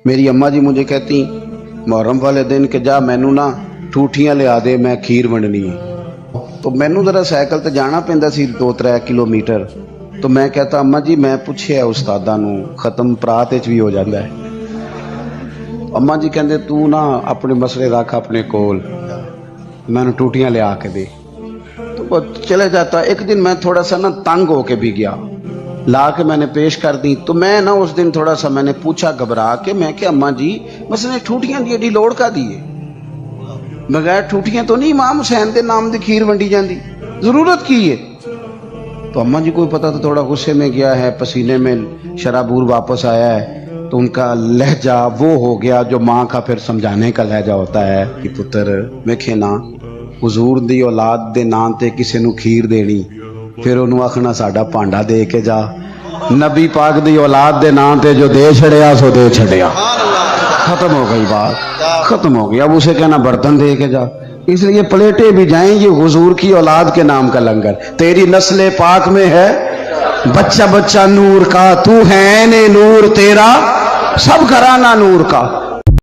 मेरी अम्मा जी मुझे कहती मुहर्रम वाले दिन कि जा मैनू ना ठूठियां लिया दे, मैं खीर वंडनी है। तो मैनू जरा साइकिल ते जाना पैंदा सी 2-3 किलोमीटर। तो मैं कहता अम्मा जी मैं पूछिया उस्तादा नू, खत्म परात भी हो जाता है। अम्मा जी कहते तू ना अपने मसले रख अपने कोल, मैनू टूटियां लिया के दे। तो वो चले जाता। एक दिन मैं थोड़ा सा ना तंग होके भी गया, ला के मैंने पेश कर दी। तो मैं ना उस दिन थोड़ा सा मैंने पूछा घबरा के, मैं क्या अम्मा जी मसले ठूठियां दी एडी लोड़ का दी है? बगैर ठूठियां तो नहीं इमाम हुसैन के नाम की खीर वंडी जाती, जरूरत की है? तो अम्मा जी को पता तो थोड़ा गुस्से में गया है, पसीने में शराबूर वापस आया है। तो उनका लहजा वो हो गया जो माँ का फिर समझाने का लहजा होता है कि पुत्र वेखे ना हुजूर दी औलाद दे नाम ते किसी नू खीर देनी, फिर उन्होंने आखना साडा भांडा दे के जा। नबी पाक दी औलाद दे नाम ते जो दे छड़िया सो दे छड़िया, खत्म हो गई बात, खत्म हो गई। अब उसे कहना बर्तन दे के जा। इसलिए प्लेटें भी जाएंगी हुजूर की औलाद के नाम का लंगर। तेरी नस्ले पाक में है बच्चा बच्चा नूर का, तू है ने नूर तेरा सब घराना नूर का।